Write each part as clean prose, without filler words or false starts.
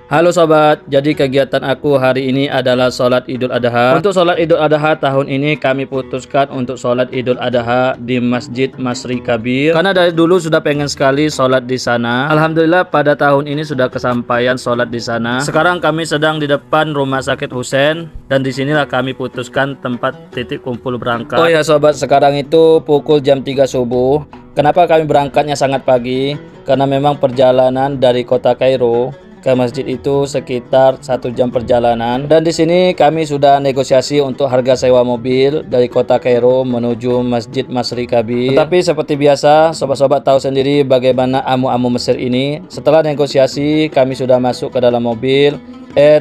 Halo sobat, jadi kegiatan aku hari ini adalah sholat Idul Adha. Untuk sholat Idul Adha tahun ini kami putuskan untuk sholat Idul Adha di Masjid Masri Kabir. Karena dari dulu sudah pengen sekali sholat di sana. Alhamdulillah pada tahun ini sudah kesampaian sholat di sana. Sekarang kami sedang di depan Rumah Sakit Husein dan disinilah kami putuskan tempat titik kumpul berangkat. Oh ya sobat, sekarang itu pukul jam 3 subuh. Kenapa kami berangkatnya sangat pagi? Karena memang perjalanan dari kota Kairo ke masjid itu sekitar 1 jam perjalanan, dan di sini kami sudah negosiasi untuk harga sewa mobil dari kota Kairo menuju Masjid Masri Kabir. Tetapi seperti biasa, sobat-sobat tahu sendiri bagaimana amu-amu Mesir ini. Setelah negosiasi kami sudah masuk ke dalam mobil,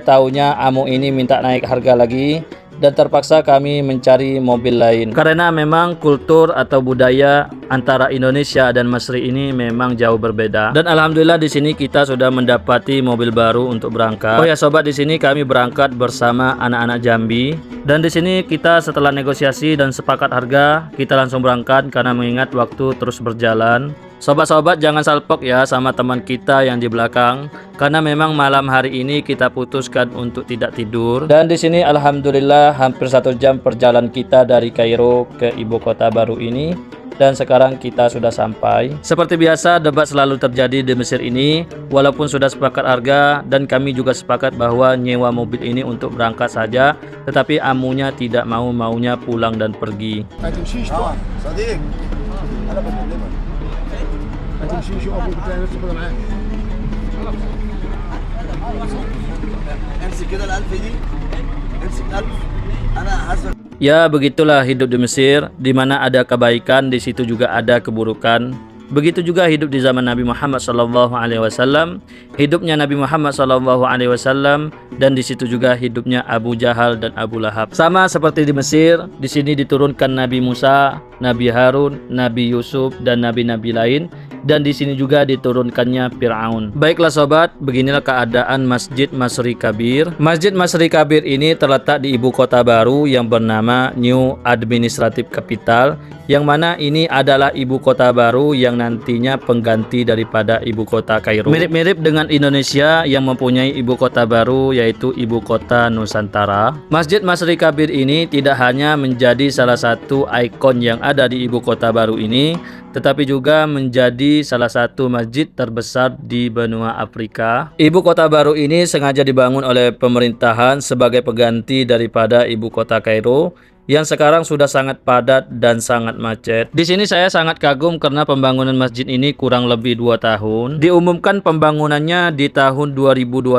taunya amu ini minta naik harga lagi dan terpaksa kami mencari mobil lain. Karena memang kultur atau budaya antara Indonesia dan Mesir ini memang jauh berbeda. Dan alhamdulillah di sini kita sudah mendapati mobil baru untuk berangkat. Oh ya sobat, di sini kami berangkat bersama anak-anak Jambi. Dan di sini kita setelah negosiasi dan sepakat harga, kita langsung berangkat karena mengingat waktu terus berjalan. Sobat-sobat jangan salpok ya sama teman kita yang di belakang, karena memang malam hari ini kita putuskan untuk tidak tidur. Dan di sini alhamdulillah hampir 1 jam perjalanan kita dari Kairo ke ibu kota baru ini, dan sekarang kita sudah sampai. Seperti biasa debat selalu terjadi di Mesir ini, walaupun sudah sepakat harga dan kami juga sepakat bahwa nyewa mobil ini untuk berangkat saja, tetapi amunya tidak maunya pulang dan pergi. هتمشي شو ابوك بتلاقي نفسك كده معاك امسك كده ال1000 دي امسك 1000 انا هحاسبك. Ya begitulah hidup di Mesir, di mana ada kebaikan di situ juga ada keburukan. Begitu juga hidup di zaman Nabi Muhammad SAW. Hidupnya Nabi Muhammad SAW dan di situ juga hidupnya Abu Jahal dan Abu Lahab. Sama seperti di Mesir, di sini diturunkan Nabi Musa, Nabi Harun, Nabi Yusuf dan nabi-nabi lain. Dan di sini juga diturunkannya Fir'aun. Baiklah sobat, beginilah keadaan Masjid Masri Kabir. Masjid Masri Kabir ini terletak di ibu kota baru yang bernama New Administrative Capital, yang mana ini adalah ibu kota baru yang nantinya pengganti daripada ibu kota Kairo. Mirip-mirip dengan Indonesia yang mempunyai ibu kota baru yaitu ibu kota Nusantara. Masjid Masri Kabir ini tidak hanya menjadi salah satu ikon yang ada di ibu kota baru ini, tetapi juga menjadi salah satu masjid terbesar di benua Afrika. Ibu kota baru ini sengaja dibangun oleh pemerintahan sebagai pengganti daripada ibu kota Kairo yang sekarang sudah sangat padat dan sangat macet. Di sini saya sangat kagum karena pembangunan masjid ini kurang lebih 2 tahun. Diumumkan pembangunannya di tahun 2021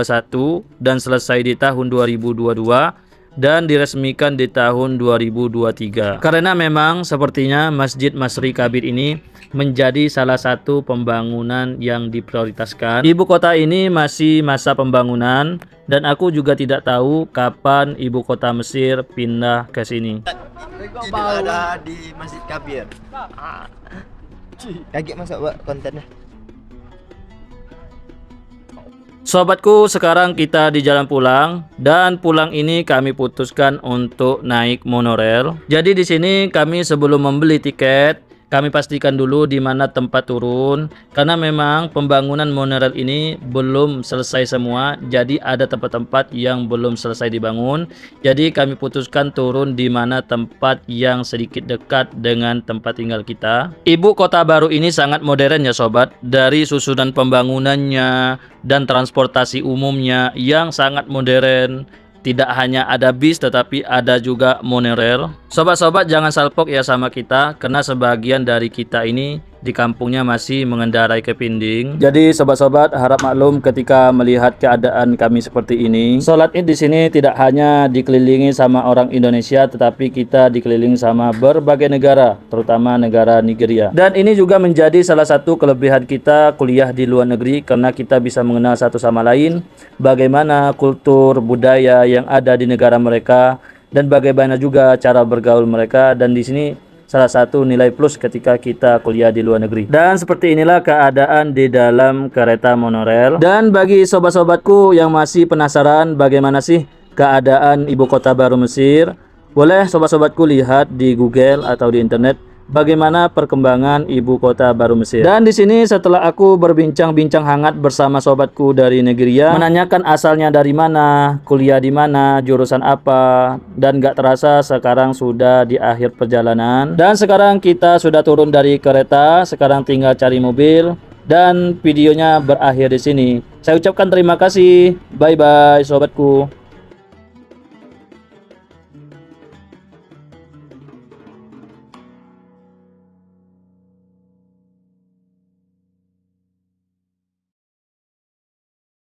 dan selesai di tahun 2022. Dan diresmikan di tahun 2023. Karena memang sepertinya Masjid Masri Kabir ini menjadi salah satu pembangunan yang diprioritaskan. Ibu kota ini masih masa pembangunan dan aku juga tidak tahu kapan ibu kota Mesir pindah ke sini. Ada di Masjid Kabir. Kaget masa buat kontennya. Sobatku, sekarang kita di jalan pulang, dan pulang ini kami putuskan untuk naik monorail. Jadi di sini kami sebelum membeli tiket, kami pastikan dulu di mana tempat turun, karena memang pembangunan monorail ini belum selesai semua, jadi ada tempat-tempat yang belum selesai dibangun. Jadi kami putuskan turun di mana tempat yang sedikit dekat dengan tempat tinggal kita. Ibu kota baru ini sangat modern ya sobat, dari susunan pembangunannya dan transportasi umumnya yang sangat modern. Tidak hanya ada bis tetapi ada juga monorail. Sobat-sobat jangan salpok ya sama kita, karena sebagian dari kita ini di kampungnya masih mengendarai kepinding. Jadi sobat-sobat harap maklum ketika melihat keadaan kami seperti ini. Sholat Id di sini tidak hanya dikelilingi sama orang Indonesia, tetapi kita dikelilingi sama berbagai negara, terutama negara Nigeria. Dan ini juga menjadi salah satu kelebihan kita kuliah di luar negeri, karena kita bisa mengenal satu sama lain bagaimana kultur budaya yang ada di negara mereka dan bagaimana juga cara bergaul mereka. Dan di sini salah satu nilai plus ketika kita kuliah di luar negeri. Dan seperti inilah keadaan di dalam kereta monorail. Dan bagi sobat-sobatku yang masih penasaran bagaimana sih keadaan ibu kota baru Mesir, boleh sobat-sobatku lihat di Google atau di internet bagaimana perkembangan ibu kota baru Mesir. Dan di sini setelah aku berbincang-bincang hangat bersama sobatku dari Nigeria, menanyakan asalnya dari mana, kuliah di mana, jurusan apa, dan gak terasa sekarang sudah di akhir perjalanan. Dan sekarang kita sudah turun dari kereta, sekarang tinggal cari mobil. Dan videonya berakhir di sini. Saya ucapkan terima kasih. Bye bye sobatku.